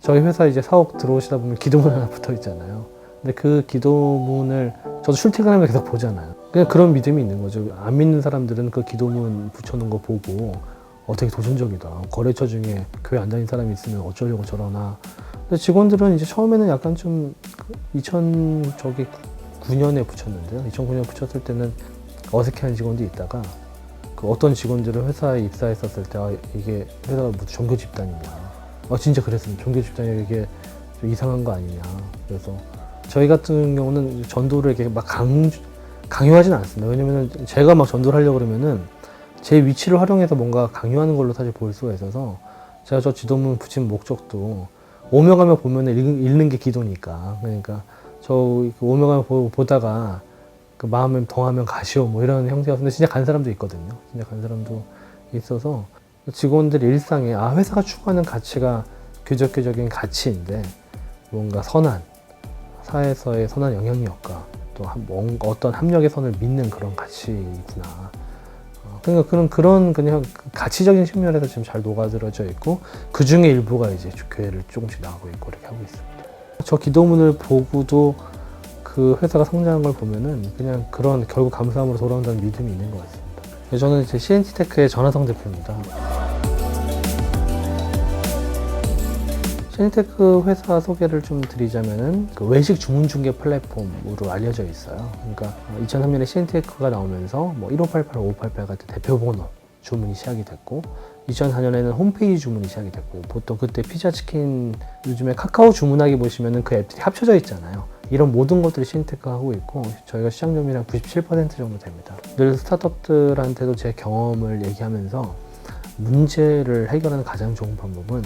저희 회사 이제 사옥 들어오시다 보면 기도문 하나 붙어 있잖아요. 근데 그 기도문을 저도 출퇴근하면 계속 보잖아요. 그냥 그런 믿음이 있는 거죠. 안 믿는 사람들은 그 기도문 붙여놓은 거 보고 되게 도전적이다. 거래처 중에 교회 안 다니는 사람이 있으면 어쩌려고 저러나. 근데 직원들은 이제 처음에는 약간 좀 2009년에 붙였는데요. 2009년에 붙였을 때는 어색해하는 직원도 있다가 그 어떤 직원들은 회사에 입사했었을 때 이게 회사가 무슨 종교 집단이냐. 진짜 그랬습니다. 종교 집단이 이게 좀 이상한 거 아니냐. 그래서 저희 같은 경우는 전도를 이렇게 막 강요하진 않습니다. 왜냐면은 제가 막 전도를 하려고 그러면은 제 위치를 활용해서 뭔가 강요하는 걸로 사실 보일 수가 있어서 제가 저 지도문 붙인 목적도 오며 가며 보면 읽는 게 기도니까. 그러니까 저 오며 가며 보다가 그 마음에 덩하면 가시오 뭐 이런 형태였는데 진짜 간 사람도 있거든요. 진짜 간 사람도 있어서 직원들 일상에 회사가 추구하는 가치가 규적교적인 가치인데 뭔가 선한 사회에서의 선한 영향력과 또 어떤 합력의 선을 믿는 그런 가치구나. 그러니까 그런 그냥 가치적인 측면에서 지금 잘 녹아들어져 있고 그 중에 일부가 이제 교회를 조금씩 나가고 있고 이렇게 하고 있습니다. 저 기도문을 보고도 그 회사가 성장한 걸 보면은 그냥 그런 결국 감사함으로 돌아온다는 믿음이 있는 것 같습니다. 저는 이제 CNT테크의 전하성 대표입니다. CNT테크 회사 소개를 좀 드리자면은 그 외식 주문 중개 플랫폼으로 알려져 있어요. 그러니까 2003년에 CNT테크가 나오면서 뭐 1588, 5588 같은 대표번호 주문이 시작이 됐고 2004년에는 홈페이지 주문이 시작이 됐고 보통 그때 피자, 치킨 요즘에 카카오 주문하기 보시면은 그 앱들이 합쳐져 있잖아요. 이런 모든 것들을 CNT테크가 하고 있고 저희가 시장 점유율 한 97% 정도 됩니다. 늘 스타트업들한테도 제 경험을 얘기하면서 문제를 해결하는 가장 좋은 방법은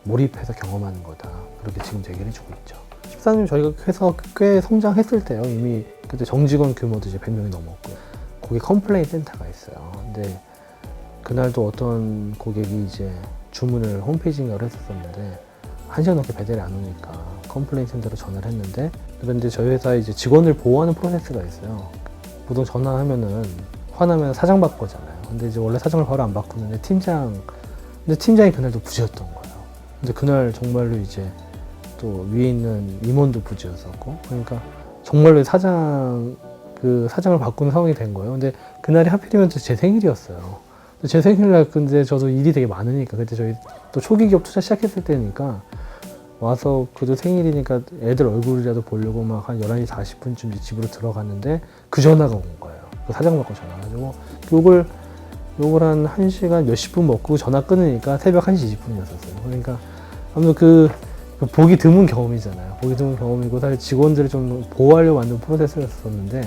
몰입해서 경험하는 거다. 그렇게 지금 얘기를 해주고 있죠. 14년 저희가 회사가 꽤 성장했을 때요. 이미 그때 정직원 규모도 이제 100명이 넘었고 거기 컴플레인 센터가 있어요. 근데 그날도 어떤 고객이 이제 주문을 홈페이지인가로 했었는데 1시간 넘게 배달이 안 오니까 컴플레인 센터로 전화를 했는데 그런데 저희 회사에 이제 직원을 보호하는 프로세스가 있어요. 보통 전화하면은 화나면 사장 바꾸잖아요. 근데 이제 원래 사장을 바로 안 바꾸는데 근데 팀장이 그날도 부재였던 거예요. 근데 그날 정말로 이제 또 위에 있는 임원도 부재였었고 그러니까 정말로 사장을 바꾸는 상황이 된 거예요. 근데 그날이 하필이면 제 생일이었어요. 제 생일날 근데 저도 일이 되게 많으니까 그때 저희 또 초기 기업 투자 시작했을 때니까 와서 그도 생일이니까 애들 얼굴이라도 보려고 막 한 11시 40분쯤 집으로 들어갔는데 그 전화가 온 거예요. 그 사장 받고 전화가지고 욕을 한 1시간 몇십 분 먹고 전화 끊으니까 새벽 1시 20분이었었어요. 그러니까 아무튼 그 보기 드문 경험이잖아요. 보기 드문 경험이고 사실 직원들을 좀 보호하려고 만든 프로세스였었는데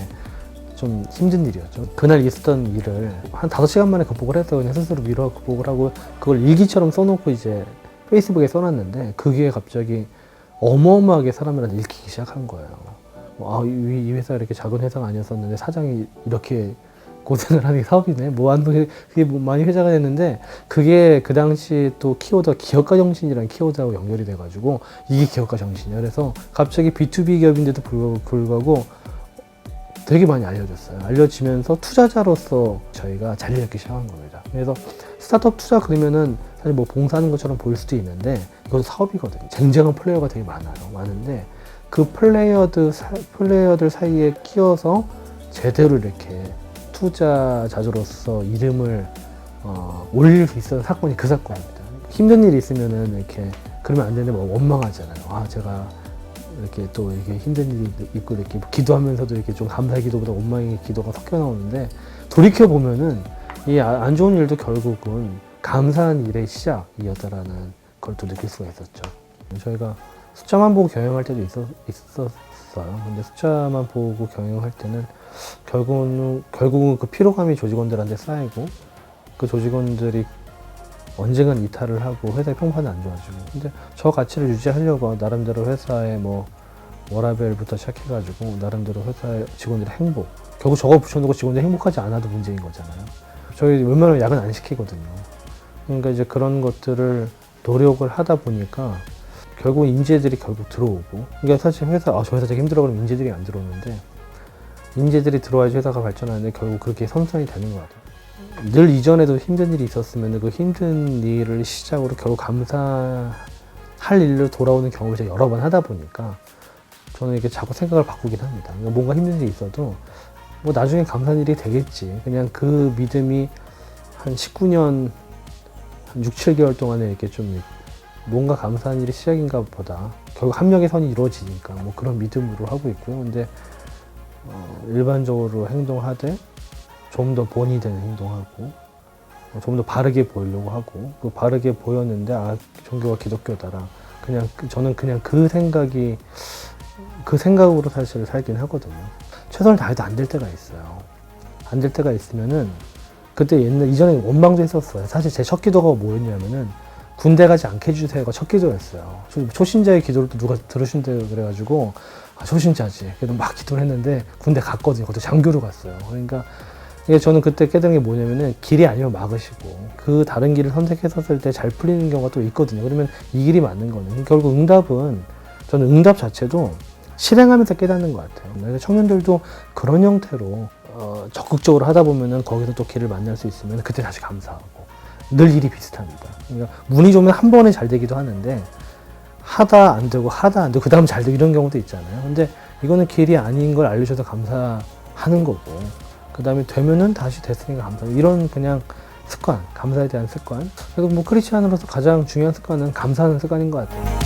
좀 힘든 일이었죠. 그날 있었던 일을 한 5시간 만에 극복을 해서 그냥 스스로 미뤄 극복을 하고 그걸 일기처럼 써놓고 이제 페이스북에 써놨는데 그게 갑자기 어마어마하게 사람들한테 읽히기 시작한 거예요. 이 회사가 이렇게 작은 회사가 아니었었는데 사장이 이렇게 고생을 하는 게 사업이네. 그게 많이 회자가 됐는데 그게 그 당시 또 키워드가 기업가 정신이라는 키워드하고 연결이 돼가지고 이게 기업가 정신이야. 그래서 갑자기 B2B 기업인데도 불구하고 되게 많이 알려졌어요. 알려지면서 투자자로서 저희가 자리를 잡기 시작한 겁니다. 그래서 스타트업 투자 그러면은 사실 뭐 봉사하는 것처럼 보일 수도 있는데 이것도 사업이거든요. 쟁쟁한 플레이어가 되게 많은데 그 플레이어들 사이에 끼어서 제대로 이렇게 투자자로서 이름을 올릴 수 있었던 사건이 그 사건입니다. 힘든 일이 있으면은 이렇게 그러면 안 되는데 뭐 원망하잖아요. 제가 이렇게 또 이렇게 힘든 일이 있고 이렇게 기도하면서도 이렇게 좀 감사의 기도보다 원망의 기도가 섞여 나오는데 돌이켜 보면은 이 안 좋은 일도 결국은 감사한 일의 시작이었다라는 걸 또 느낄 수가 있었죠. 저희가 숫자만 보고 경영할 때도 있었어요. 근데 숫자만 보고 경영할 때는 결국은 그 피로감이 조직원들한테 쌓이고 그 조직원들이 언젠간 이탈을 하고 회사의 평판이 안 좋아지고 근데 저 가치를 유지하려고 나름대로 회사의 뭐 워라밸부터 시작해가지고 나름대로 회사의 직원들의 행복 결국 저거 붙여놓고 직원들이 행복하지 않아도 문제인 거잖아요. 저희 웬만하면 야근 안 시키거든요. 그러니까 이제 그런 것들을 노력을 하다 보니까 결국 인재들이 결국 들어오고 그러니까 사실 저 회사 되게 힘들어 그러면 인재들이 안 들어오는데 인재들이 들어와야지 회사가 발전하는데 결국 그렇게 선순환이 되는 것 같아요. 늘 이전에도 힘든 일이 있었으면 그 힘든 일을 시작으로 결국 감사의 할 일로 돌아오는 경험을 제가 여러 번 하다 보니까 저는 이렇게 자꾸 생각을 바꾸긴 합니다. 그러니까 뭔가 힘든 일이 있어도 뭐 나중에 감사한 일이 되겠지. 그냥 그 믿음이 한 19년, 한 6, 7개월 동안에 이렇게 좀 뭔가 감사한 일이 시작인가 보다. 결국 합력의 선이 이루어지니까 뭐 그런 믿음으로 하고 있고요. 근데 일반적으로 행동하되 좀 더 본이 되는 행동하고 좀 더 바르게 보이려고 하고 그 바르게 보였는데 아 종교가 기독교다라 그냥 저는 그냥 그 생각으로 사실 살긴 하거든요. 최선을 다해도 안 될 때가 있어요. 안 될 때가 있으면은 그때 이전에 원망도 했었어요. 사실 제 첫 기도가 뭐였냐면은 군대 가지 않게 해주세요가 첫 기도였어요. 초신자의 기도를 또 누가 들으신대요. 그래가지고 아, 초신자지. 그래도 막 기도를 했는데 군대 갔거든요. 그것도 장교로 갔어요. 그러니까 이게 저는 그때 깨달은 게 뭐냐면은 길이 아니면 막으시고 그 다른 길을 선택했었을 때 잘 풀리는 경우가 또 있거든요. 그러면 이 길이 맞는 거는 결국 저는 응답 자체도 실행하면서 깨닫는 것 같아요. 그래서 청년들도 그런 형태로 적극적으로 하다 보면은 거기서 또 길을 만날 수 있으면 그때 다시 감사하고 늘 일이 비슷합니다. 그러니까 운이 좋으면 한 번에 잘 되기도 하는데 하다 안 되고 그 다음 잘 되고 이런 경우도 있잖아요. 근데 이거는 길이 아닌 걸 알려줘서 감사하는 거고 그 다음에 되면은 다시 됐으니까 감사하고 이런 그냥 습관, 감사에 대한 습관. 그래서 뭐 크리스찬으로서 가장 중요한 습관은 감사하는 습관인 것 같아요.